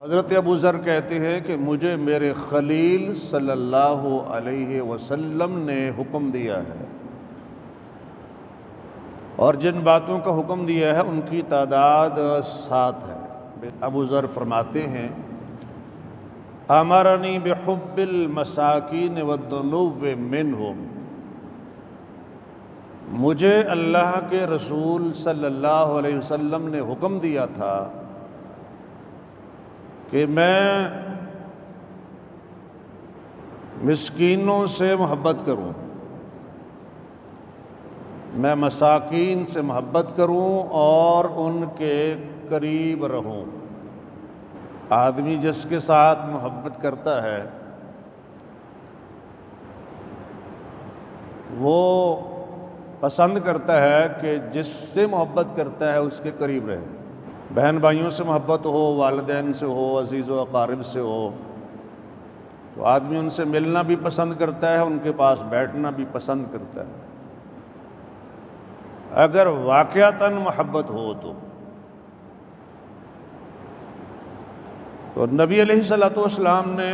حضرت ابو ذر کہتے ہیں کہ مجھے میرے خلیل صلی اللہ علیہ وسلم نے حکم دیا ہے، اور جن باتوں کا حکم دیا ہے ان کی تعداد 7 ہے۔ ابو ذر فرماتے ہیں امرنی بحب المساکین والدنو منہم، مجھے اللہ کے رسول صلی اللہ علیہ وسلم نے حکم دیا تھا کہ میں مسکینوں سے محبت کروں، میں مساکین سے محبت کروں اور ان کے قریب رہوں۔ آدمی جس کے ساتھ محبت کرتا ہے وہ پسند کرتا ہے کہ جس سے محبت کرتا ہے اس کے قریب رہے۔ بہن بھائیوں سے محبت ہو، والدین سے ہو، عزیز و اقارب سے ہو، تو آدمی ان سے ملنا بھی پسند کرتا ہے، ان کے پاس بیٹھنا بھی پسند کرتا ہے، اگر واقعتاً محبت ہو تو نبی علیہ الصلوۃ والسلام نے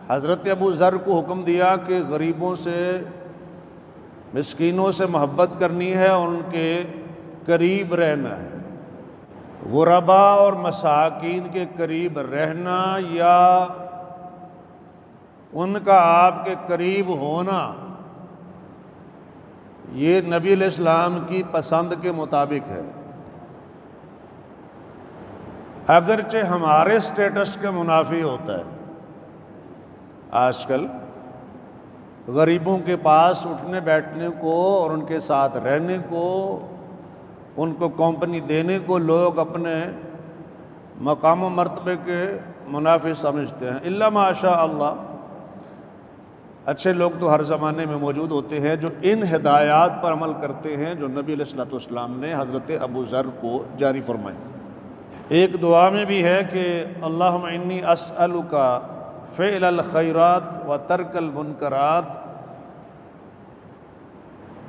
حضرت ابو ذر کو حکم دیا کہ غریبوں سے، مسکینوں سے محبت کرنی ہے، ان کے قریب رہنا ہے۔ غرباء اور مساکین کے قریب رہنا یا ان کا آپ کے قریب ہونا، یہ نبی علیہ السلام کی پسند کے مطابق ہے، اگرچہ ہمارے سٹیٹس کے منافی ہوتا ہے۔ آج کل غریبوں کے پاس اٹھنے بیٹھنے کو اور ان کے ساتھ رہنے کو، ان کو کمپنی دینے کو لوگ اپنے مقام و مرتبے کے منافی سمجھتے ہیں۔ الا ماشاء اللہ، اچھے لوگ تو ہر زمانے میں موجود ہوتے ہیں جو ان ہدایات پر عمل کرتے ہیں جو نبی علیہ الصلوۃ والسلام نے حضرت ابو ذر کو جاری فرمائی۔ ایک دعا میں بھی ہے کہ اللہم انی اسألک فعل الخیرات و ترک المنکرات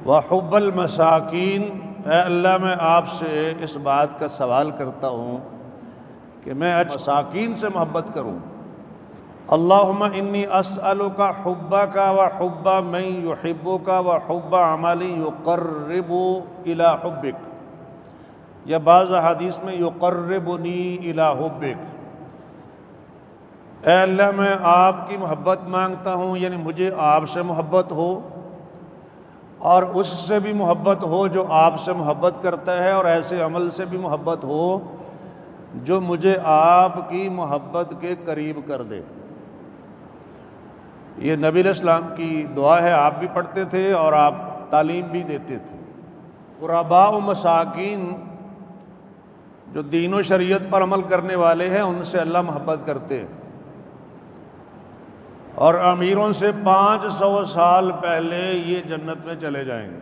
و حب المساکین، اے اللہ میں آپ سے اس بات کا سوال کرتا ہوں کہ میں مساکین سے محبت کروں۔ اللہم انی اسألک حبک و حب من یحبک و حب عمل یقرب الی حبک، یا بعض حدیث میں یقربنی الی حبک۔ اے اللہ میں آپ کی محبت مانگتا ہوں، یعنی مجھے آپ سے محبت ہو اور اس سے بھی محبت ہو جو آپ سے محبت کرتا ہے، اور ایسے عمل سے بھی محبت ہو جو مجھے آپ کی محبت کے قریب کر دے۔ یہ نبی علیہ السلام کی دعا ہے، آپ بھی پڑھتے تھے اور آپ تعلیم بھی دیتے تھے۔ غرباء و مساکین جو دین و شریعت پر عمل کرنے والے ہیں ان سے اللہ محبت کرتے ہیں، اور امیروں سے 500 سال پہلے یہ جنت میں چلے جائیں گے،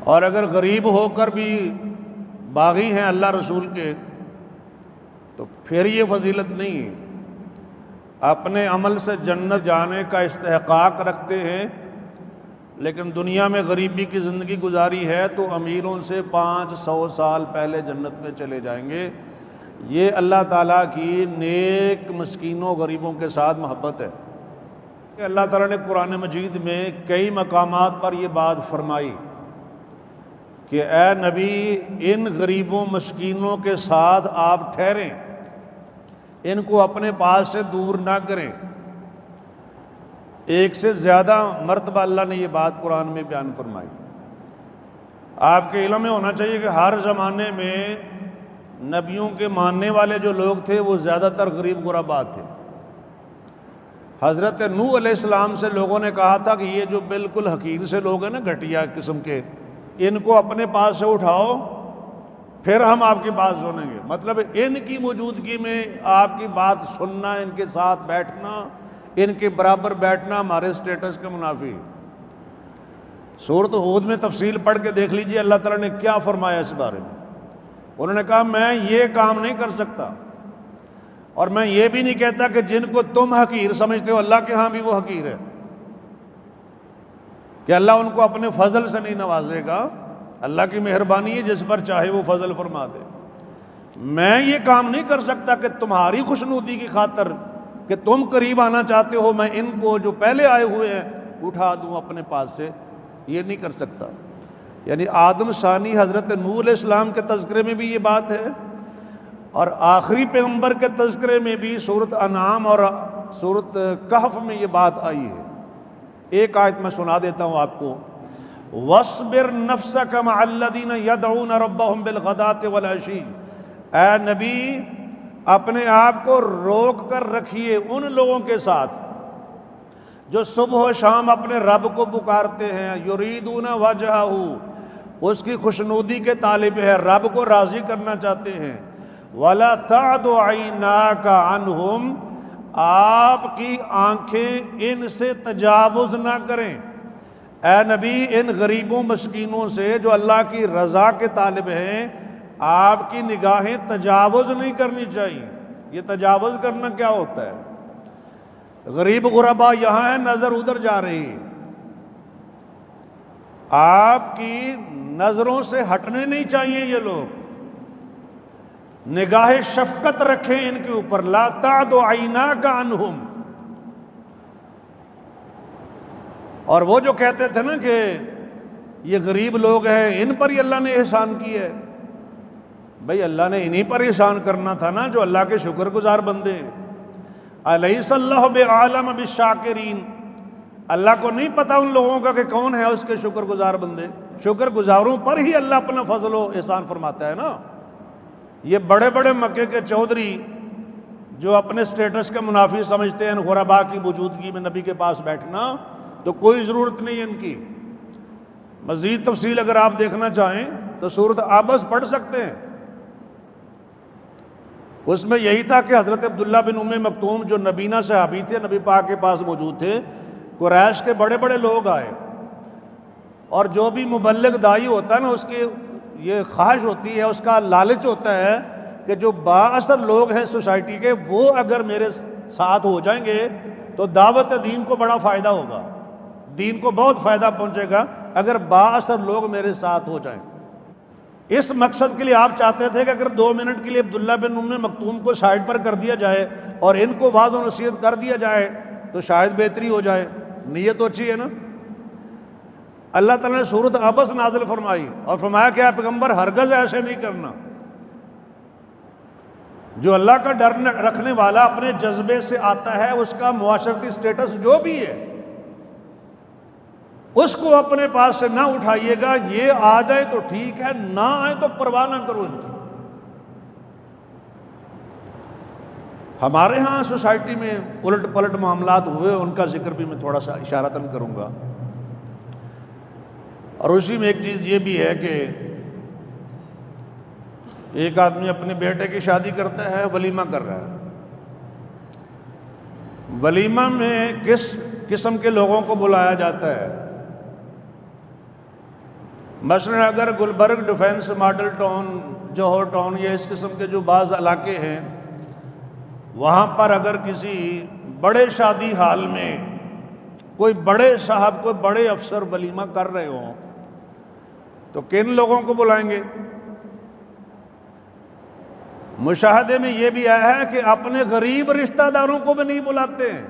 اور اگر غریب ہو کر بھی باغی ہیں اللہ رسول کے تو پھر یہ فضیلت نہیں ہے، اپنے عمل سے جنت جانے کا استحقاق رکھتے ہیں، لیکن دنیا میں غریبی کی زندگی گزاری ہے تو امیروں سے 500 سال پہلے جنت میں چلے جائیں گے۔ یہ اللہ تعالیٰ کی نیک مسکینوں غریبوں کے ساتھ محبت ہے۔ اللہ تعالیٰ نے قرآن مجید میں کئی مقامات پر یہ بات فرمائی کہ اے نبی، ان غریبوں مسکینوں کے ساتھ آپ ٹھہریں، ان کو اپنے پاس سے دور نہ کریں۔ ایک سے زیادہ مرتبہ اللہ نے یہ بات قرآن میں بیان فرمائی۔ آپ کے علم میں ہونا چاہیے کہ ہر زمانے میں نبیوں کے ماننے والے جو لوگ تھے وہ زیادہ تر غریب غرباء تھے۔ حضرت نوح علیہ السلام سے لوگوں نے کہا تھا کہ یہ جو بالکل حقیر سے لوگ ہیں نا، گھٹیا قسم کے، ان کو اپنے پاس سے اٹھاؤ پھر ہم آپ کی بات سنیں گے۔ مطلب ان کی موجودگی میں آپ کی بات سننا، ان کے ساتھ بیٹھنا، ان کے برابر بیٹھنا ہمارے سٹیٹس کے منافی ہے۔ سورۃ ہود میں تفصیل پڑھ کے دیکھ لیجئے اللہ تعالیٰ نے کیا فرمایا اس بارے میں۔ انہوں نے کہا میں یہ کام نہیں کر سکتا، اور میں یہ بھی نہیں کہتا کہ جن کو تم حقیر سمجھتے ہو اللہ کے ہاں بھی وہ حقیر ہے، کہ اللہ ان کو اپنے فضل سے نہیں نوازے گا۔ اللہ کی مہربانی ہے، جس پر چاہے وہ فضل فرما دے، میں یہ کام نہیں کر سکتا کہ تمہاری خوشنودی کی خاطر کہ تم قریب آنا چاہتے ہو میں ان کو جو پہلے آئے ہوئے ہیں اٹھا دوں اپنے پاس سے، یہ نہیں کر سکتا۔ یعنی آدم ثانی حضرت نوح علیہ السلام کے تذکرے میں بھی یہ بات ہے، اور آخری پیغمبر کے تذکرے میں بھی سورۃ انعام اور سورۃ کہف میں یہ بات آئی ہے۔ ایک آیت میں سنا دیتا ہوں آپ کو، وَاصْبِرْ نَفْسَكَ مَعَ الَّذِينَ يَدْعُونَ رَبَّهُمْ بِالْغَدَاةِ وَالْعَشِيِّ، اے نبی اپنے آپ کو روک کر رکھیے ان لوگوں کے ساتھ جو صبح و شام اپنے رب کو پکارتے ہیں، یریدون وجہہ، اس کی خوشنودی کے طالب ہے، رب کو راضی کرنا چاہتے ہیں، وَلَا تَعْدُ عَيْنَاكَ عَنْهُمْ، آپ کی آنکھیں ان سے تجاوز نہ کریں۔ اے نبی ان غریبوں مسکینوں سے جو اللہ کی رضا کے طالب ہیں آپ کی نگاہیں تجاوز نہیں کرنی چاہیے۔ یہ تجاوز کرنا کیا ہوتا ہے؟ غریب غربا یہاں ہے، نظر ادھر جا رہی ہے، آپ کی نظروں سے ہٹنے نہیں چاہیے یہ لوگ، نگاہ شفقت رکھیں ان کے اوپر، لا تعد عیناک عنہم۔ اور وہ جو کہتے تھے نا کہ یہ غریب لوگ ہیں ان پر ہی اللہ نے احسان کیا ہے، بھئی اللہ نے انہی پر احسان کرنا تھا نا جو اللہ کے شکر گزار بندے ہیں۔ الیس اللہ بعالم بالشاکرین، اللہ کو نہیں پتہ ان لوگوں کا کہ کون ہے اس کے شکر گزار بندے؟ شکر گزاروں پر ہی اللہ اپنا فضل و احسان فرماتا ہے نا۔ یہ بڑے بڑے مکے کے چودھری جو اپنے سٹیٹس کے منافی سمجھتے ہیں غرباء کی موجودگی میں نبی کے پاس بیٹھنا، تو کوئی ضرورت نہیں ان کی۔ مزید تفصیل اگر آپ دیکھنا چاہیں تو سورۃ عبس پڑھ سکتے ہیں، اس میں یہی تھا کہ حضرت عبداللہ بن ام مکتوم جو نبینہ صحابی تھے، نبی پاک کے پاس موجود تھے، قریش کے بڑے بڑے لوگ آئے، اور جو بھی مبلغ داعی ہوتا ہے نا اس کی یہ خواہش ہوتی ہے، اس کا لالچ ہوتا ہے کہ جو با اثر لوگ ہیں سوسائٹی کے وہ اگر میرے ساتھ ہو جائیں گے تو دعوت دین کو بڑا فائدہ ہوگا، دین کو بہت فائدہ پہنچے گا اگر با اثر لوگ میرے ساتھ ہو جائیں۔ اس مقصد کے لیے آپ چاہتے تھے کہ اگر 2 منٹ کے لیے عبداللہ بن ام مکتوم کو سائڈ پر کر دیا جائے اور ان کو واعظ و نصیحت کر دیا جائے تو شاید بہتری ہو جائے، نیت تو اچھی ہے نا۔ اللہ تعالیٰ نے سورۃ عبس نازل فرمائی اور فرمایا کہ اے پیغمبر ہرگز ایسے نہیں کرنا۔ جو اللہ کا ڈر رکھنے والا اپنے جذبے سے آتا ہے، اس کا معاشرتی سٹیٹس جو بھی ہے اس کو اپنے پاس سے نہ اٹھائیے گا، یہ آ جائے تو ٹھیک ہے، نہ آئے تو پرواہ نہ کرو ان کی۔ ہمارے ہاں سوسائٹی میں الٹ پلٹ معاملات ہوئے، ان کا ذکر بھی میں تھوڑا سا اشارتاً کروں گا۔ اور اسی میں ایک چیز یہ بھی ہے کہ ایک آدمی اپنے بیٹے کی شادی کرتا ہے، ولیمہ کر رہا ہے، ولیمہ میں کس قسم کے لوگوں کو بلایا جاتا ہے؟ مثلا اگر گلبرگ ڈیفنس ماڈل ٹاؤن، جوہر ٹاؤن، یا اس قسم کے جو بعض علاقے ہیں وہاں پر اگر کسی بڑے شادی حال میں کوئی بڑے صاحب کوئی بڑے افسر ولیمہ کر رہے ہوں تو کن لوگوں کو بلائیں گے؟ مشاہدے میں یہ بھی آیا ہے کہ اپنے غریب رشتہ داروں کو بھی نہیں بلاتے ہیں،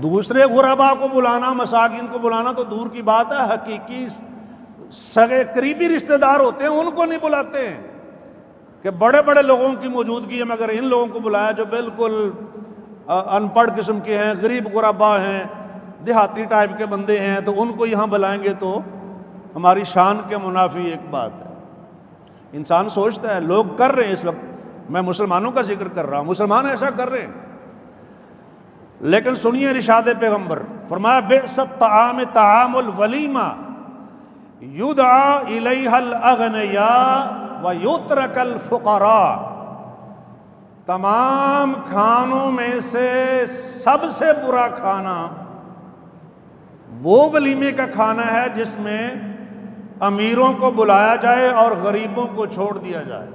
دوسرے غرباء کو بلانا، مساکین کو بلانا تو دور کی بات ہے، حقیقی سگے قریبی رشتہ دار ہوتے ہیں ان کو نہیں بلاتے ہیں کہ بڑے بڑے لوگوں کی موجودگی میں اگر ان لوگوں کو بلایا جو بالکل ان پڑھ قسم کے ہیں، غریب غرباء ہیں، دیہاتی ٹائپ کے بندے ہیں، تو ان کو یہاں بلائیں گے تو ہماری شان کے منافی ایک بات ہے۔ انسان سوچتا ہے، لوگ کر رہے ہیں اس وقت، میں مسلمانوں کا ذکر کر رہا ہوں، مسلمان ایسا کر رہے ہیں، لیکن سنیے ارشاد پیغمبر، فرمایا بئس الطعام طعام الولیمہ یدعا الیہا الاغنیاء ویترک الفقراء، تمام کھانوں میں سے سب سے برا کھانا وہ ولیمے کا کھانا ہے جس میں امیروں کو بلایا جائے اور غریبوں کو چھوڑ دیا جائے۔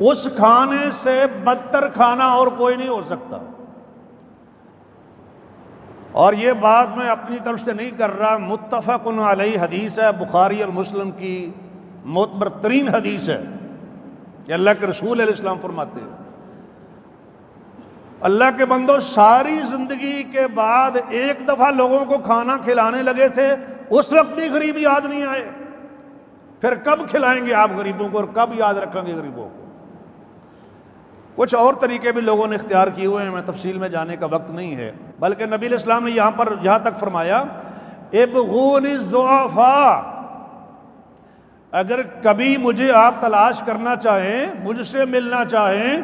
اس کھانے سے بدتر کھانا اور کوئی نہیں ہو سکتا۔ اور یہ بات میں اپنی طرف سے نہیں کر رہا، متفق علیہ حدیث ہے، بخاری اور مسلم کی معتبر ترین حدیث ہے کہ اللہ کے رسول علیہ السلام فرماتے ہیں اللہ کے بندو ساری زندگی کے بعد ایک دفعہ لوگوں کو کھانا کھلانے لگے تھے، اس وقت بھی غریب یاد نہیں آئے، پھر کب کھلائیں گے آپ غریبوں کو اور کب یاد رکھیں گے غریبوں کو؟ کچھ اور طریقے بھی لوگوں نے اختیار کیے ہوئے ہیں، میں تفصیل میں جانے کا وقت نہیں ہے، بلکہ نبی علیہ السلام نے یہاں تک فرمایا ابغون الضعفاء، اگر کبھی مجھے آپ تلاش کرنا چاہیں، مجھ سے ملنا چاہیں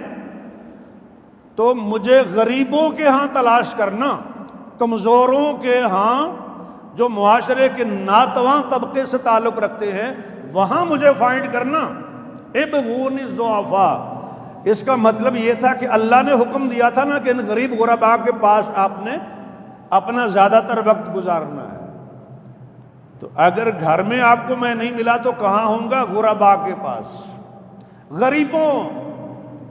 تو مجھے غریبوں کے ہاں تلاش کرنا، کمزوروں کے ہاں، جو معاشرے کے ناتواں طبقے سے تعلق رکھتے ہیں وہاں مجھے فائنڈ کرنا۔ ابغون الضعفاء، اس کا مطلب یہ تھا کہ اللہ نے حکم دیا تھا نا کہ ان غریب غرباء کے پاس آپ نے اپنا زیادہ تر وقت گزارنا ہے، تو اگر گھر میں آپ کو میں نہیں ملا تو کہاں ہوں گا؟ غرباء کے پاس، غریبوں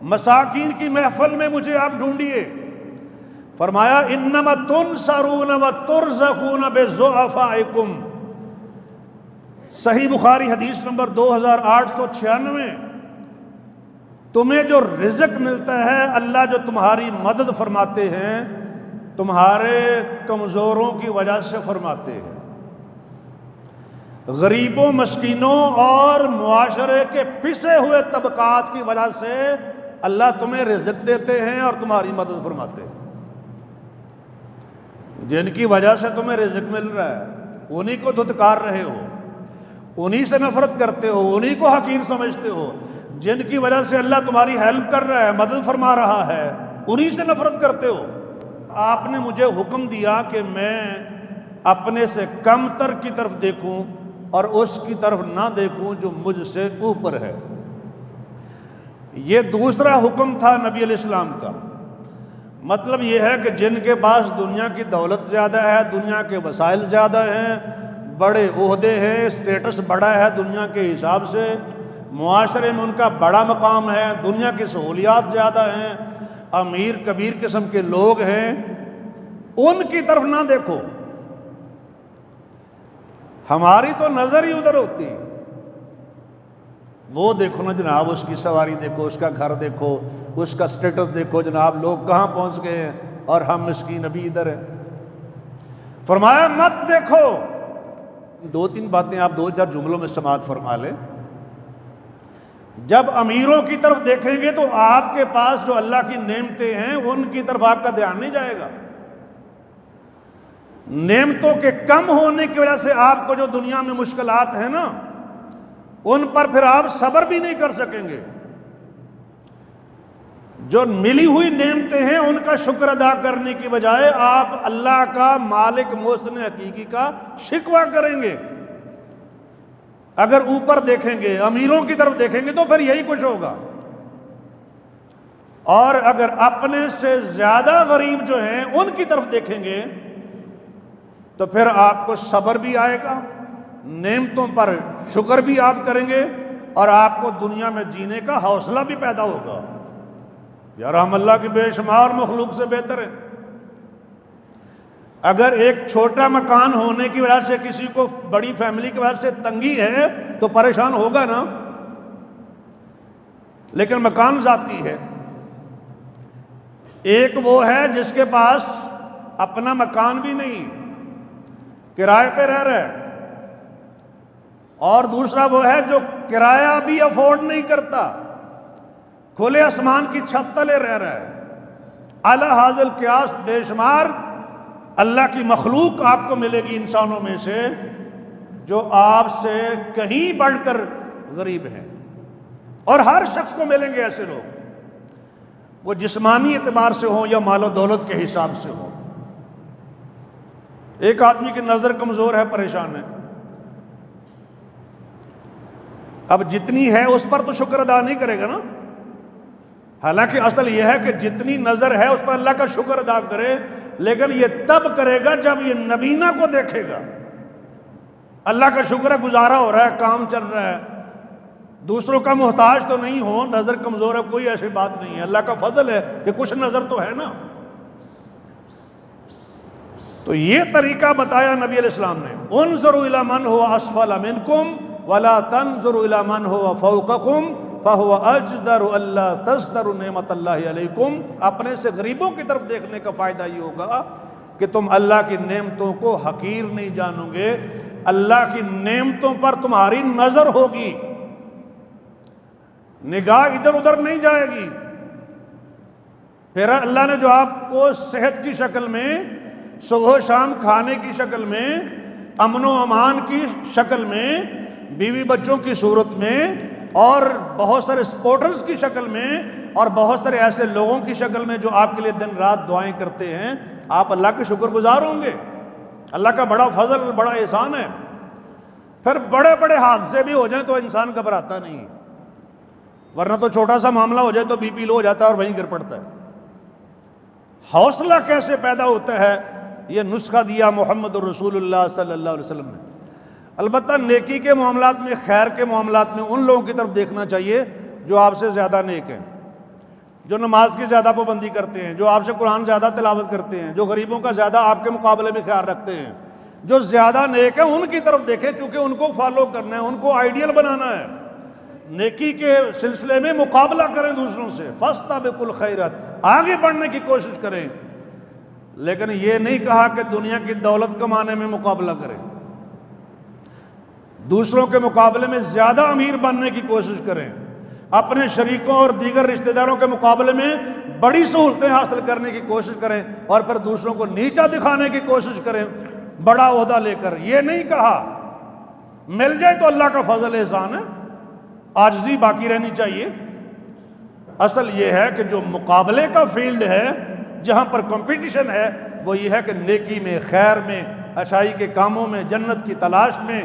مساکین کی محفل میں مجھے آپ ڈھونڈیے۔ فرمایا انما تنصرون وترزقون بضعفائکم، صحیح بخاری حدیث نمبر 2896، تمہیں جو رزق ملتا ہے اللہ جو تمہاری مدد فرماتے ہیں تمہارے کمزوروں کی وجہ سے فرماتے ہیں، غریبوں مسکینوں اور معاشرے کے پسے ہوئے طبقات کی وجہ سے اللہ تمہیں رزق دیتے ہیں اور تمہاری مدد فرماتے ہیں۔ جن کی وجہ سے تمہیں رزق مل رہا ہے انہی کو دھتکار رہے ہو، انہی سے نفرت کرتے ہو، انہی کو حقیر سمجھتے ہو، جن کی وجہ سے اللہ تمہاری ہیلپ کر رہا ہے، مدد فرما رہا ہے، انہی سے نفرت کرتے ہو۔ آپ نے مجھے حکم دیا کہ میں اپنے سے کم تر کی طرف دیکھوں اور اس کی طرف نہ دیکھوں جو مجھ سے اوپر ہے۔ یہ دوسرا حکم تھا نبی علیہ السلام کا۔ مطلب یہ ہے کہ جن کے پاس دنیا کی دولت زیادہ ہے، دنیا کے وسائل زیادہ ہیں، بڑے عہدے ہیں، اسٹیٹس بڑا ہے دنیا کے حساب سے، معاشرے میں ان کا بڑا مقام ہے، دنیا کی سہولیات زیادہ ہیں، امیر کبیر قسم کے لوگ ہیں، ان کی طرف نہ دیکھو۔ ہماری تو نظر ہی ادھر ہوتی ہے، وہ دیکھو نا جناب، اس کی سواری دیکھو، اس کا گھر دیکھو، اس کا سٹیٹس دیکھو، جناب لوگ کہاں پہنچ گئے ہیں اور ہم مسکین ابھی ادھر ہیں۔ فرمایا مت دیکھو۔ دو تین باتیں آپ دو چار جملوں میں سماعت فرما لیں۔ جب امیروں کی طرف دیکھیں گے تو آپ کے پاس جو اللہ کی نعمتیں ہیں ان کی طرف آپ کا دھیان نہیں جائے گا۔ نعمتوں کے کم ہونے کی وجہ سے آپ کو جو دنیا میں مشکلات ہیں نا ان پر پھر آپ صبر بھی نہیں کر سکیں گے۔ جو ملی ہوئی نعمتیں ہیں ان کا شکر ادا کرنے کی بجائے آپ اللہ کا مالک محسن حقیقی کا شکوہ کریں گے۔ اگر اوپر دیکھیں گے، امیروں کی طرف دیکھیں گے تو پھر یہی کچھ ہوگا، اور اگر اپنے سے زیادہ غریب جو ہیں ان کی طرف دیکھیں گے تو پھر آپ کو صبر بھی آئے گا، نعمتوں پر شکر بھی آپ کریں گے، اور آپ کو دنیا میں جینے کا حوصلہ بھی پیدا ہوگا۔ یار ہم اللہ کی بے شمار مخلوق سے بہتر ہیں۔ اگر ایک چھوٹا مکان ہونے کی وجہ سے کسی کو بڑی فیملی کی وجہ سے تنگی ہے تو پریشان ہوگا نا، لیکن مکان ذاتی ہے۔ ایک وہ ہے جس کے پاس اپنا مکان بھی نہیں، کرائے پہ رہ رہا ہے، اور دوسرا وہ ہے جو کرایہ بھی افورڈ نہیں کرتا، کھلے آسمان کی چھت تلے رہ رہا ہے۔ اعلی حاضر قیاس بے شمار اللہ کی مخلوق آپ کو ملے گی انسانوں میں سے جو آپ سے کہیں بڑھ کر غریب ہیں، اور ہر شخص کو ملیں گے ایسے لوگ، وہ جسمانی اعتبار سے ہوں یا مال و دولت کے حساب سے ہوں۔ ایک آدمی کی نظر کمزور ہے، پریشان ہے، اب جتنی ہے اس پر تو شکر ادا نہیں کرے گا نا، حالانکہ اصل یہ ہے کہ جتنی نظر ہے اس پر اللہ کا شکر ادا کرے، لیکن یہ تب کرے گا جب یہ نبینہ کو دیکھے گا۔ اللہ کا شکر ہے گزارا ہو رہا ہے، کام چل رہا ہے، دوسروں کا محتاج تو نہیں ہو، نظر کمزور ہے، کوئی ایسی بات نہیں ہے، اللہ کا فضل ہے کہ کچھ نظر تو ہے نا۔ تو یہ طریقہ بتایا نبی علیہ السلام نے، انظروا الی من هو اسفل منکم ولا تنظروا الی من هو فوقکم فهو اجدر الا تزدروا نعمت اللہ علیکم۔ اپنے سے غریبوں کی طرف دیکھنے کا فائدہ یہ ہوگا کہ تم اللہ کی نعمتوں کو حقیر نہیں جانو گے، اللہ کی نعمتوں پر تمہاری نظر ہوگی، نگاہ ادھر ادھر نہیں جائے گی۔ پھر اللہ نے جو آپ کو صحت کی شکل میں، صبح و شام کھانے کی شکل میں، امن و امان کی شکل میں، بیوی بچوں کی صورت میں، اور بہت سارے سپورٹرز کی شکل میں، اور بہت سارے ایسے لوگوں کی شکل میں جو آپ کے لیے دن رات دعائیں کرتے ہیں، آپ اللہ کے شکر گزار ہوں گے۔ اللہ کا بڑا فضل، بڑا احسان ہے۔ پھر بڑے بڑے حادثے بھی ہو جائیں تو انسان گھبراتا نہیں، ورنہ تو چھوٹا سا معاملہ ہو جائے تو بی پی لو ہو جاتا ہے اور وہیں گر پڑتا ہے۔ حوصلہ کیسے پیدا ہوتا ہے، یہ نسخہ دیا محمد الرسول اللہ صلی اللہ علیہ وسلم نے۔ البتہ نیکی کے معاملات میں، خیر کے معاملات میں ان لوگوں کی طرف دیکھنا چاہیے جو آپ سے زیادہ نیک ہیں، جو نماز کی زیادہ پابندی کرتے ہیں، جو آپ سے قرآن زیادہ تلاوت کرتے ہیں، جو غریبوں کا زیادہ آپ کے مقابلے میں خیال رکھتے ہیں، جو زیادہ نیک ہیں ان کی طرف دیکھیں، چونکہ ان کو فالو کرنا ہے، ان کو آئیڈیل بنانا ہے۔ نیکی کے سلسلے میں مقابلہ کریں دوسروں سے، فاستبقوا الخیرات، آگے بڑھنے کی کوشش کریں، لیکن یہ نہیں کہا کہ دنیا کی دولت کمانے میں مقابلہ کریں، دوسروں کے مقابلے میں زیادہ امیر بننے کی کوشش کریں، اپنے شریکوں اور دیگر رشتہ داروں کے مقابلے میں بڑی سہولتیں حاصل کرنے کی کوشش کریں، اور پھر دوسروں کو نیچا دکھانے کی کوشش کریں بڑا عہدہ لے کر۔ یہ نہیں کہا، مل جائے تو اللہ کا فضل احسان ہے، عاجزی باقی رہنی چاہیے۔ اصل یہ ہے کہ جو مقابلے کا فیلڈ ہے، جہاں پر کمپٹیشن ہے، وہ یہ ہے کہ نیکی میں، خیر میں، اچھائی کے کاموں میں، جنت کی تلاش میں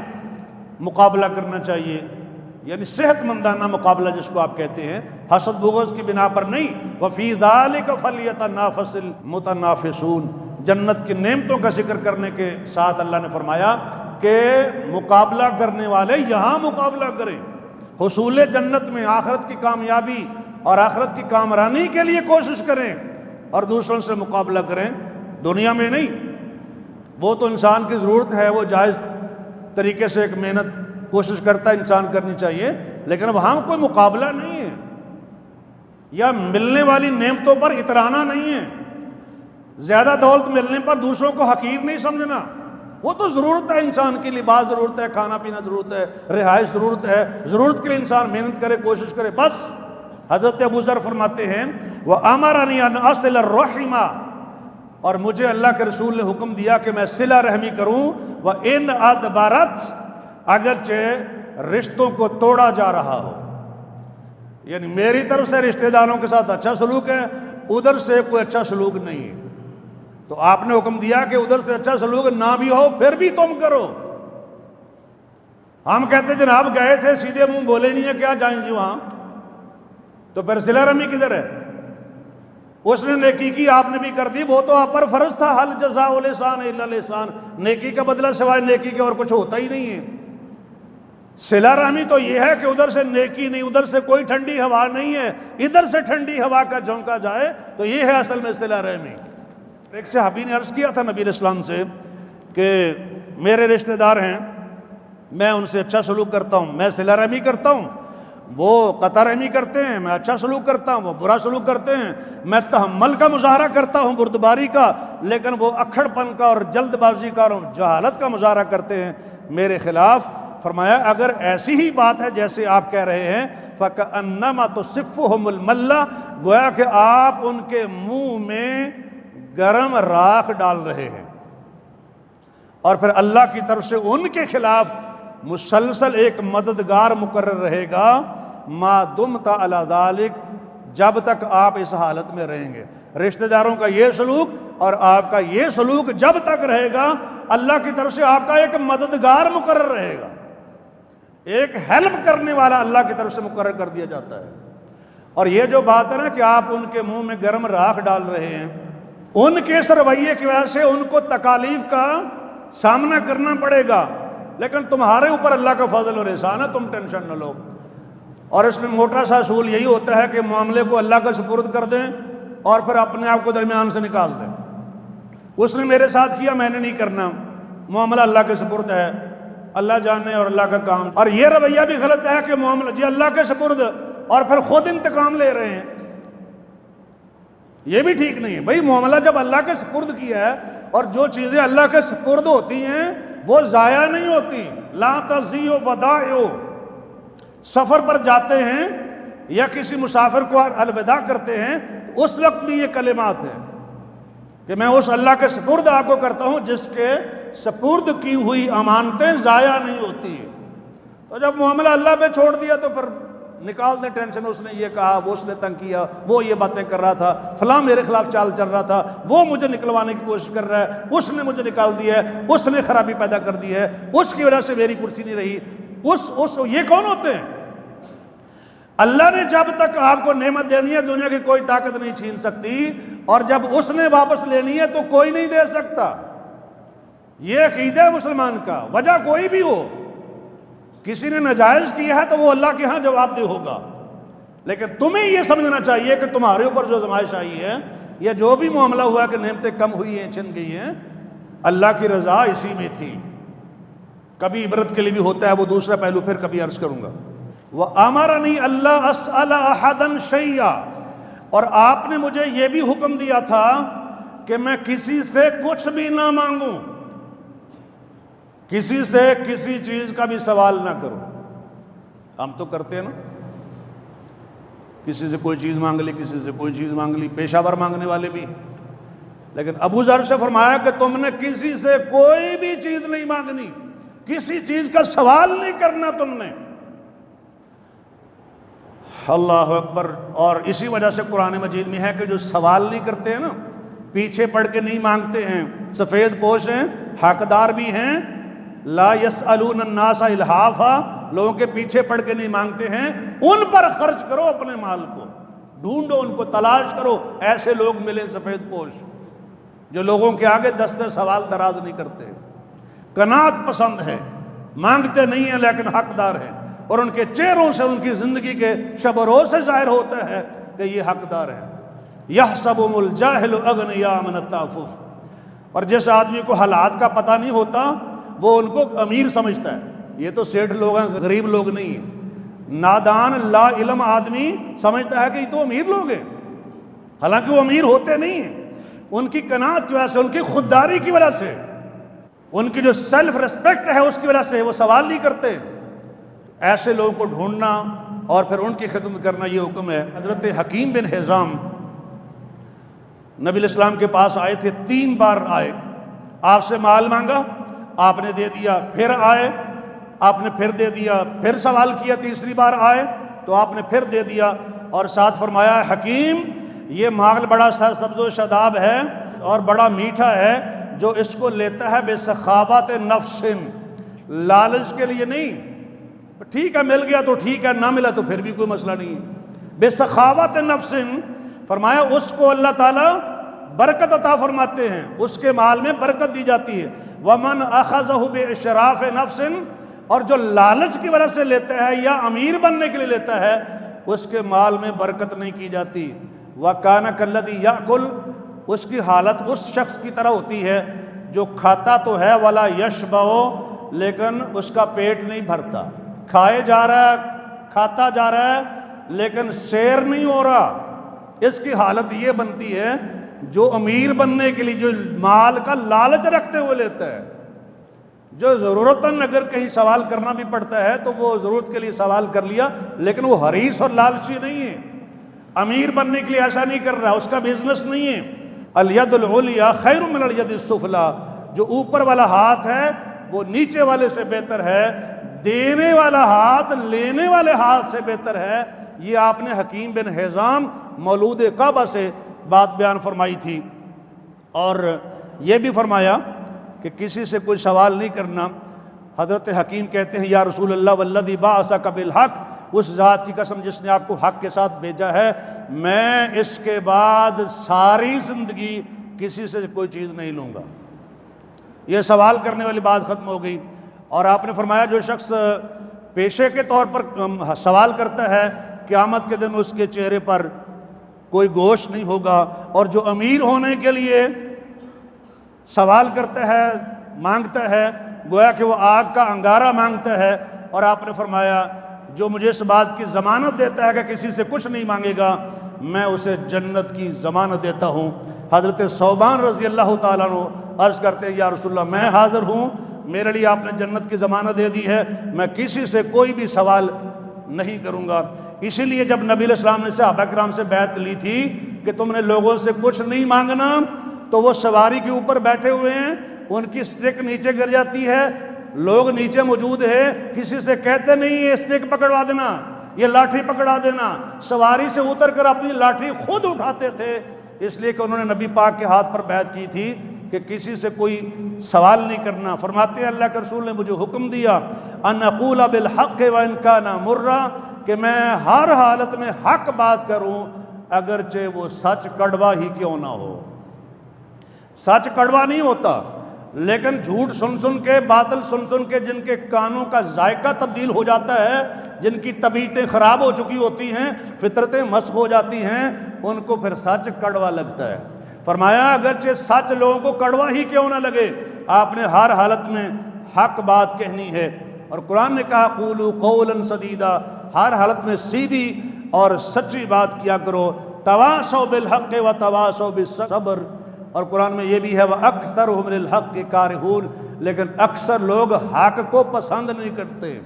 مقابلہ کرنا چاہیے، یعنی صحت مندانہ مقابلہ جس کو آپ کہتے ہیں، حسد بغض کی بنا پر نہیں۔ وَفِي ذَلِكَ فَلْيَتَنَافَسِ الْمُتَنَافِسُونَ۔ جنت کی نعمتوں کا ذکر کرنے کے ساتھ اللہ نے فرمایا کہ مقابلہ کرنے والے یہاں مقابلہ کریں، حصول جنت میں، آخرت کی کامیابی اور آخرت کی کامرانی کے لیے کوشش کریں، اور دوسروں سے مقابلہ کریں، دنیا میں نہیں۔ وہ تو انسان کی ضرورت ہے، وہ جائز طریقے سے ایک محنت کوشش کرتا ہے انسان کرنی چاہیے، لیکن وہاں کوئی مقابلہ نہیں ہے، یا ملنے والی نعمتوں پر اترانا نہیں ہے، زیادہ دولت ملنے پر دوسروں کو حقیر نہیں سمجھنا۔ وہ تو ضرورت ہے انسان کی، لباس ضرورت ہے، کھانا پینا ضرورت ہے، رہائش ضرورت ہے، ضرورت کے لیے انسان محنت کرے، کوشش کرے، بس۔ حضرت ابو ذر فرماتے ہیں وَأَمَرَنِي أَنْ أَصِلَ الرَّحِمَ، اور مجھے اللہ کے رسول نے حکم دیا کہ میں صلہ رحمی کروں، وَإِنْ أَدْبَرَتْ، اگرچہ رشتوں کو توڑا جا رہا ہو، یعنی میری طرف سے رشتہ داروں کے ساتھ اچھا سلوک ہے، ادھر سے کوئی اچھا سلوک نہیں ہے، تو آپ نے حکم دیا کہ ادھر سے اچھا سلوک نہ بھی ہو پھر بھی تم کرو۔ ہم کہتے جناب گئے تھے، سیدھے منہ بولے نہیں ہے، کیا جائیں جی وہاں، تو پھر صلہ رحمی کدھر ہے؟ اس نے نیکی کی، آپ نے بھی کر دی، وہ تو آپ پر فرض تھا، حل جزاء الاحسان الا الاحسان، نیکی کا بدلہ سوائے نیکی کے اور کچھ ہوتا ہی نہیں ہے۔ صلہ رحمی تو یہ ہے کہ ادھر سے نیکی نہیں، ادھر سے کوئی ٹھنڈی ہوا نہیں ہے، ادھر سے ٹھنڈی ہوا کا جھونکا جائے، تو یہ ہے اصل میں صلہ رحمی۔ ایک صحابی نے عرض کیا تھا نبی علیہ السلام سے کہ میرے رشتہ دار ہیں، میں ان سے اچھا سلوک کرتا ہوں، میں صلہ رحمی کرتا ہوں، وہ قطع رحمی کرتے ہیں، میں اچھا سلوک کرتا ہوں، وہ برا سلوک کرتے ہیں، میں تحمل کا مظاہرہ کرتا ہوں، بردباری کا، لیکن وہ اکھڑ پن کا اور جلد بازی کا اور جہالت کا مظاہرہ کرتے ہیں میرے خلاف۔ فرمایا اگر ایسی ہی بات ہے جیسے آپ کہہ رہے ہیں، فَكَأَنَّمَا تُصِفُّهُمُ الْمَلَّةُ، گویا کہ آپ ان کے منہ میں گرم راکھ ڈال رہے ہیں، اور پھر اللہ کی طرف سے ان کے خلاف مسلسل ایک مددگار مقرر رہے گا، ما دمت علی ذالک، جب تک آپ اس حالت میں رہیں گے۔ رشتہ داروں کا یہ سلوک اور آپ کا یہ سلوک جب تک رہے گا، اللہ کی طرف سے آپ کا ایک مددگار مقرر رہے گا، ایک ہیلپ کرنے والا اللہ کی طرف سے مقرر کر دیا جاتا ہے۔ اور یہ جو بات ہے نا کہ آپ ان کے منہ میں گرم راکھ ڈال رہے ہیں، ان کے اس رویے کی وجہ سے ان کو تکالیف کا سامنا کرنا پڑے گا، لیکن تمہارے اوپر اللہ کا فضل اور احسان ہے، تم ٹینشن نہ لو۔ اور اس میں موٹا سا اصول یہی ہوتا ہے کہ معاملے کو اللہ کا سپرد کر دیں اور پھر اپنے آپ کو درمیان سے نکال دیں۔ اس نے میرے ساتھ کیا، میں نے نہیں کرنا، معاملہ اللہ کے سپرد ہے، اللہ جانے اور اللہ کا کام۔ اور یہ رویہ بھی غلط ہے کہ معاملہ جی اللہ کے سپرد اور پھر خود انتقام لے رہے ہیں، یہ بھی ٹھیک نہیں ہے۔ بھئی معاملہ جب اللہ کے سپرد کیا ہے، اور جو چیزیں اللہ کے سپرد ہوتی ہیں وہ ضائع نہیں ہوتی۔ لا تضیع ودائع، سفر پر جاتے ہیں یا کسی مسافر کو الوداع کرتے ہیں، اس وقت بھی یہ کلمات ہیں کہ میں اس اللہ کے سپرد آپ کو کرتا ہوں جس کے سپرد کی ہوئی امانتیں ضائع نہیں ہوتی۔ تو جب معاملہ اللہ پہ چھوڑ دیا تو پھر نکال دیں ٹینشن، اس نے یہ کہا، وہ اس نے تنگ کیا، وہ یہ باتیں کر رہا تھا، فلاں میرے خلاف چال چل رہا تھا، وہ مجھے نکلوانے کی کوشش کر رہا ہے، اس نے مجھے نکال دیا ہے، اس نے خرابی پیدا کر دی ہے، اس کی وجہ سے میری کرسی نہیں رہی، یہ کون ہوتے ہیں؟ اللہ نے جب تک آپ کو نعمت دینی ہے دنیا کی کوئی طاقت نہیں چھین سکتی، اور جب اس نے واپس لینی ہے تو کوئی نہیں دے سکتا۔ یہ عقیدہ ہے مسلمان کا، وجہ کوئی بھی ہو، کسی نے ناجائز کیا ہے تو وہ اللہ کے ہاں جواب دہ ہوگا، لیکن تمہیں یہ سمجھنا چاہیے کہ تمہارے اوپر جو آزمائش آئی ہے یا جو بھی معاملہ ہوا کہ نعمتیں کم ہوئی ہیں، چھن گئی ہیں، اللہ کی رضا اسی میں تھی۔ کبھی عبرت کے لیے بھی ہوتا ہے، وہ دوسرا پہلو پھر کبھی عرض کروں گا۔ وَأَمَرَنِي أَلَّا أَسْأَلَ أَحَدًا شَيْئًا، اور آپ نے مجھے یہ بھی حکم دیا تھا کہ میں کسی سے کچھ بھی نہ مانگوں، کسی سے کسی چیز کا بھی سوال نہ کروں۔ ہم تو کرتے ہیں نا، کسی سے کوئی چیز مانگ لی، کسی سے کوئی چیز مانگ لی، پیشہ ور مانگنے والے بھی ہیں، لیکن ابو ذر سے فرمایا کہ تم نے کسی سے کوئی بھی چیز نہیں مانگنی، کسی چیز کا سوال نہیں کرنا تم نے۔ اللہ اکبر۔ اور اسی وجہ سے قرآن مجید میں ہے کہ جو سوال نہیں کرتے ہیں نا، پیچھے پڑھ کے نہیں مانگتے ہیں، سفید پوش ہیں، حقدار بھی ہیں، لا یسألون الناس الحافا، لوگوں کے پیچھے پڑھ کے نہیں مانگتے ہیں، ان پر خرچ کرو اپنے مال کو، ڈھونڈو ان کو، تلاش کرو، ایسے لوگ ملے سفید پوش جو لوگوں کے آگے دست سوال دراز نہیں کرتے، قناعت پسند ہے، مانگتے نہیں ہیں لیکن حقدار ہیں، اور ان کے چہروں سے، ان کی زندگی کے شب و روز سے ظاہر ہوتا ہے کہ یہ حقدار ہے۔ یحسبهم الجاہل اغنیاء من التعفف، اور جس آدمی کو حالات کا پتہ نہیں ہوتا وہ ان کو امیر سمجھتا ہے، یہ تو سیٹھ لوگ ہیں، غریب لوگ نہیں ہیں۔ نادان لا علم آدمی سمجھتا ہے کہ یہ تو امیر لوگ ہیں، حالانکہ وہ امیر ہوتے نہیں ہیں۔ ان کی قناعت کی وجہ سے، ان کی خودداری کی وجہ سے، ان کی جو سیلف ریسپیکٹ ہے اس کی وجہ سے وہ سوال نہیں کرتے۔ ایسے لوگوں کو ڈھونڈنا اور پھر ان کی خدمت کرنا یہ حکم ہے۔ حضرت حکیم بن حزام نبی علیہ السلام کے پاس آئے تھے، 3 بار آئے، آپ سے مال مانگا، آپ نے دے دیا، پھر آئے، آپ نے پھر دے دیا، پھر سوال کیا، تیسری بار آئے تو آپ نے پھر دے دیا، اور ساتھ فرمایا حکیم یہ مال بڑا سرسبز و شاداب ہے اور بڑا میٹھا ہے، جو اس کو لیتا ہے بے سخاوت نفس، لالچ کے لیے نہیں، ٹھیک ہے مل گیا تو ٹھیک ہے، نہ ملا تو پھر بھی کوئی مسئلہ نہیں، بے سخاوت نفس، فرمایا اس کو اللہ تعالیٰ برکت عطا فرماتے ہیں، اس کے مال میں برکت دی جاتی ہے۔ وَمَنْ أَخَذَهُ بِإِشْرَافِ نَفْسٍ، اور جو لالچ کی وجہ سے لیتا ہے یا امیر بننے کے لیے لیتا ہے اس کے مال میں برکت نہیں کی جاتی۔ وَكَانَ كَالَّذِي يَأْكُلُ، اس کی حالت اس شخص کی طرح ہوتی ہے جو کھاتا تو ہے وَلَا يَشْبَعُ، لیکن اس کا پیٹ نہیں بھرتا، کھائے جا رہا ہے، کھاتا جا رہا ہے لیکن سیر نہیں ہو رہا۔ اس کی حالت یہ بنتی ہے جو امیر بننے کے لیے جو مال کا لالچ رکھتے ہوئے لیتا ہے، جو ضرورتاً اگر کہیں سوال کرنا بھی پڑتا ہے تو وہ ضرورت کے لیے سوال کر لیا، لیکن وہ حریص اور لالچی نہیں ہے، امیر بننے کے لیے ایسا نہیں کر رہا، اس کا بزنس نہیں ہے۔ الید العلیٰ خیر من الید السفلیٰ، جو اوپر والا ہاتھ ہے وہ نیچے والے سے بہتر ہے، دینے والا ہاتھ لینے والے ہاتھ سے بہتر ہے۔ یہ آپ نے حکیم بن حزام مولود کعبہ سے بات بیان فرمائی تھی، اور یہ بھی فرمایا کہ کسی سے کوئی سوال نہیں کرنا۔ حضرت حکیم کہتے ہیں یا رسول اللہ والذی بعثک بالحق، اس ذات کی قسم جس نے آپ کو حق کے ساتھ بھیجا ہے، میں اس کے بعد ساری زندگی کسی سے کوئی چیز نہیں لوں گا۔ یہ سوال کرنے والی بات ختم ہو گئی، اور آپ نے فرمایا جو شخص پیشے کے طور پر سوال کرتا ہے قیامت کے دن اس کے چہرے پر کوئی گوشت نہیں ہوگا، اور جو امیر ہونے کے لیے سوال کرتا ہے، مانگتا ہے، گویا کہ وہ آگ کا انگارہ مانگتا ہے، اور آپ نے فرمایا جو مجھے اس بات کی ضمانت دیتا ہے کہ کسی سے کچھ نہیں مانگے گا، میں اسے جنت کی ضمانت دیتا ہوں۔ حضرت ثوبان رضی اللہ تعالیٰ عنہ عرض کرتے ہیں یا رسول اللہ میں حاضر ہوں، میرے لیے آپ نے جنت کی ضمانت دے دی ہے، میں کسی سے کوئی بھی سوال نہیں کروں گا۔ اسی لیے جب نبی علیہ السلام نے صحابہ کرام سے بیعت لی تھی کہ تم نے لوگوں سے کچھ نہیں مانگنا، تو وہ سواری کے اوپر بیٹھے ہوئے ہیں، ان کی سٹک نیچے گر جاتی ہے، لوگ نیچے موجود ہیں، کسی سے کہتے نہیں یہ سٹک پکڑوا دینا، یہ لاٹھی پکڑا دینا، سواری سے اتر کر اپنی لاٹھی خود اٹھاتے تھے، اس لیے کہ انہوں نے نبی پاک کے ہاتھ پر بیعت کی تھی کہ کسی سے کوئی سوال نہیں کرنا۔ فرماتے ہیں اللہ کے رسول نے مجھے حکم دیا ان اقول بالحق وان کان مرا، کہ میں ہر حالت میں حق بات کروں اگرچہ وہ سچ کڑوا ہی کیوں نہ ہو۔ سچ کڑوا نہیں ہوتا، لیکن جھوٹ سن سن کے، باطل سن سن کے جن کے کانوں کا ذائقہ تبدیل ہو جاتا ہے، جن کی طبیعتیں خراب ہو چکی ہوتی ہیں، فطرتیں مسخ ہو جاتی ہیں، ان کو پھر سچ کڑوا لگتا ہے۔ فرمایا اگرچہ سچ لوگوں کو کڑوا ہی کیوں نہ لگے، آپ نے ہر حالت میں حق بات کہنی ہے۔ اور قرآن نے کہا قولوا قولا سدیدا، ہر حالت میں سیدھی اور سچی بات کیا کرو، تواصوا بالحق وتواصوا بالصبر۔ اور قرآن میں یہ بھی ہے وَأَكْثَرُهُمْ لِلْحَقِّ كَارِهُونَ، لیکن اکثر لوگ حق کو پسند نہیں کرتے۔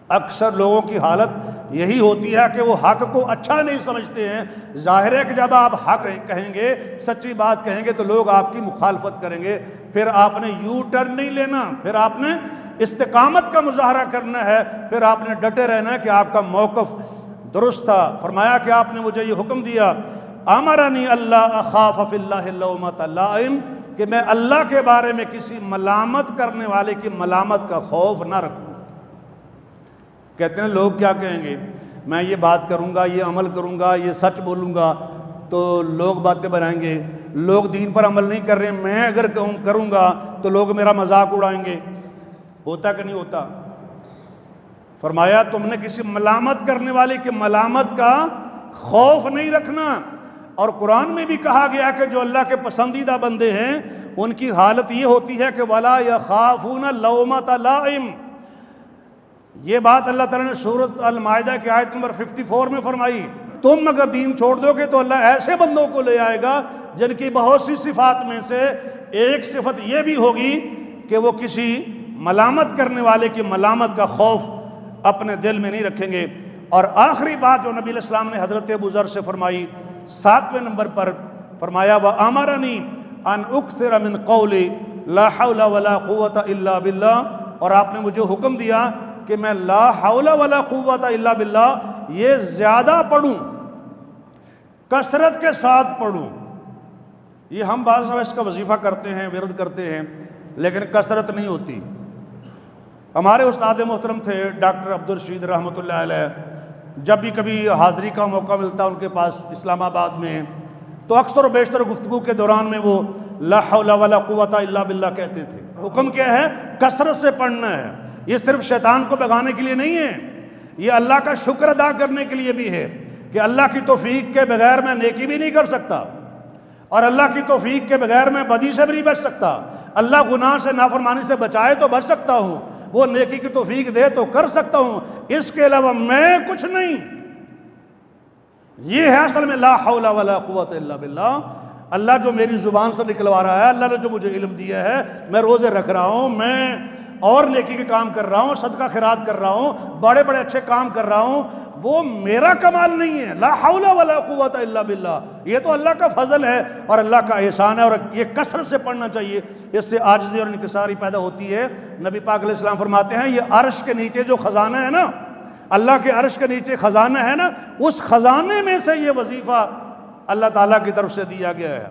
اکثر لوگوں کی حالت یہی ہوتی ہے کہ وہ حق کو اچھا نہیں سمجھتے ہیں۔ ظاہر ہے کہ جب آپ حق کہیں گے، سچی بات کہیں گے، تو لوگ آپ کی مخالفت کریں گے، پھر آپ نے یو ٹرن نہیں لینا، پھر آپ نے استقامت کا مظاہرہ کرنا ہے، پھر آپ نے ڈٹے رہنا ہے کہ آپ کا موقف درست تھا۔ فرمایا کہ آپ نے مجھے یہ حکم دیا امرنی اللہ اخاف فی اللہ لومۃ لائم، کہ میں اللہ کے بارے میں کسی ملامت کرنے والے کی ملامت کا خوف نہ رکھوں۔ کہتے ہیں لوگ کیا کہیں گے، میں یہ بات کروں گا، یہ عمل کروں گا، یہ سچ بولوں گا تو لوگ باتیں بنائیں گے، لوگ دین پر عمل نہیں کر رہے، میں اگر کروں گا تو لوگ میرا مذاق اڑائیں گے۔ ہوتا کہ نہیں ہوتا؟ فرمایا تم نے کسی ملامت کرنے والے کی ملامت کا خوف نہیں رکھنا۔ اور قرآن میں بھی کہا گیا کہ جو اللہ کے پسندیدہ بندے ہیں ان کی حالت یہ ہوتی ہے کہ وَلَا يَخَافُونَ لَوْمَةَ لَائِمٍ۔ یہ بات اللہ تعالیٰ نے سورۃ المائدہ کی آیت نمبر 54 میں فرمائی، تم اگر دین چھوڑ دو گے تو اللہ ایسے بندوں کو لے آئے گا جن کی بہت سی صفات میں سے ایک صفت یہ بھی ہوگی کہ وہ کسی ملامت کرنے والے کی ملامت کا خوف اپنے دل میں نہیں رکھیں گے۔ اور آخری بات جو نبی علیہ السلام نے حضرت ابو ذر سے فرمائی 7ویں نمبر پر، فرمایا وَأَمَرَنِي أَنْ أُكْثِرَ مِنْ قَوْلِ لَا حَوْلَ وَلَا قُوَّةَ إِلَّا بِاللَّهِ، اور آپ نے مجھے حکم دیا کہ میں لا حول ولا قوت الا باللہ یہ زیادہ پڑھوں، کثرت کے ساتھ پڑھوں۔ یہ ہم بعض اس کا وظیفہ کرتے ہیں، ورد کرتے ہیں، لیکن کثرت نہیں ہوتی۔ ہمارے استاد محترم تھے ڈاکٹر عبدالرشید رحمۃ اللہ علیہ، جب بھی کبھی حاضری کا موقع ملتا ان کے پاس اسلام آباد میں، تو اکثر و بیشتر گفتگو کے دوران میں وہ لا حول ولا قوت الا باللہ کہتے تھے۔ حکم کیا ہے؟ کثرت سے پڑھنا ہے۔ یہ صرف شیطان کو بھگانے کے لیے نہیں ہے، یہ اللہ کا شکر ادا کرنے کے لیے بھی ہے کہ اللہ کی توفیق کے بغیر میں نیکی بھی نہیں کر سکتا، اور اللہ کی توفیق کے بغیر میں بدی سے بھی نہیں بچ سکتا۔ اللہ گناہ سے، نافرمانی سے بچائے تو بچ سکتا ہوں، وہ نیکی کی توفیق دے تو کر سکتا ہوں، اس کے علاوہ میں کچھ نہیں۔ یہ ہے اصل میں لا حول ولا قوت الا باللہ۔ اللہ جو میری زبان سے نکلوا رہا ہے، اللہ نے جو مجھے علم دیا ہے، میں روزے رکھ رہا ہوں، میں اور نیکی کے کام کر رہا ہوں، صدقہ خیرات کر رہا ہوں، بڑے بڑے اچھے کام کر رہا ہوں، وہ میرا کمال نہیں ہے۔ لا حول ولا قوت الا باللہ، یہ تو اللہ کا فضل ہے اور اللہ کا احسان ہے، اور یہ کثرت سے پڑھنا چاہیے، اس سے عاجزی اور انکساری پیدا ہوتی ہے۔ نبی پاک علیہ السلام فرماتے ہیں یہ عرش کے نیچے جو خزانہ ہے نا، اللہ کے عرش کے نیچے خزانہ ہے نا، اس خزانے میں سے یہ وظیفہ اللہ تعالیٰ کی طرف سے دیا گیا ہے۔